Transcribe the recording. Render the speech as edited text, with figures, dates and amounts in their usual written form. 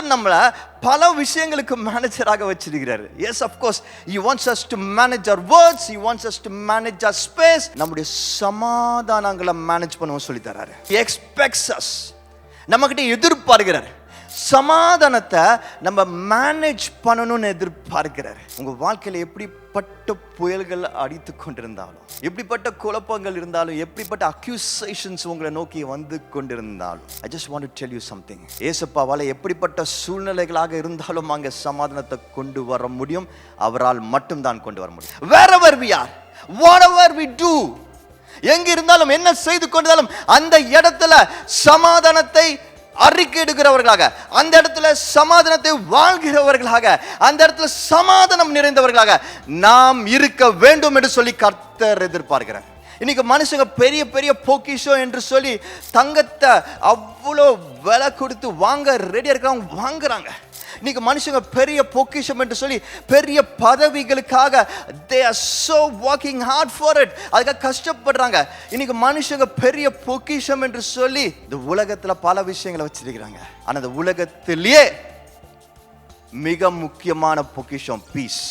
கர்த்தர் நம்மளை பல விஷயங்களுக்கு மேனேஜராக வச்சிருக்கிறாரு. Yes, of course he wants us to manage our words, he wants us to manage our space. நம்முடைய சமாதானங்களை மேனேஜ் பண்ணவும் சொல்லி தராரு. he expects us, நம்மகிட்ட எதிர்பார்க்கிறார் சமாதானத்தை நம்ம மேனேஜ் பண்ணணும்னு எதிர்பார்க்கிறார். உங்க வாழ்க்கையில எப்படிப்பட்ட புயல்கள் அடித்து கொண்டிருந்தாலும், எப்படிப்பட்ட குழப்பங்கள் இருந்தாலும், எப்படிப்பட்ட அக்யூசேஷன்ஸ் உங்களை நோக்கி வந்து கொண்டிருந்தாலும், I just want to tell you something. ஏசப்பாவால எப்படிப்பட்ட சூழ்நிலைகளாக இருந்தாலும் அங்க சமாதானத்தை கொண்டு வர முடியும். அவரால் மட்டும்தான் கொண்டு வர முடியும். Wherever we are, whatever we do, எங்க இருந்தாலும் என்ன செய்து கொண்டாலும் அந்த இடத்துல சமாதானத்தை அறிக்கையிடுகிறவர்களாக, அந்த இடத்துல சமாதானத்தை வாழ்கிறவர்களாக, அந்த இடத்துல சமாதானம் நிறைந்தவர்களாக நாம் இருக்க வேண்டும் என்று சொல்லி கர்த்தர் எதிர்பார்க்கிறார். இன்னைக்கு மனுஷங்க பெரிய பெரிய பொக்கிஷம் என்று சொல்லி தங்கத்தை அவ்வளோ விலை கொடுத்து வாங்க ரெடியா இருக்கிறவங்க வாங்குறாங்க. இன்னைக்கு மனுஷங்க பெரிய பொக்கிஷம் என்று சொல்லி பெரிய பதவிகளுக்காக they are so working hard for it, அதுக்காக கஷ்டப்படுறாங்க. இன்னைக்கு மனுஷங்க பெரிய பொக்கிஷம் என்று சொல்லி இந்த உலகத்துல பல விஷயங்களை வச்சிருக்கிறாங்க. ஆனா இந்த உலகத்திலேயே மிக முக்கியமான பொக்கிஷம் பீஸ்.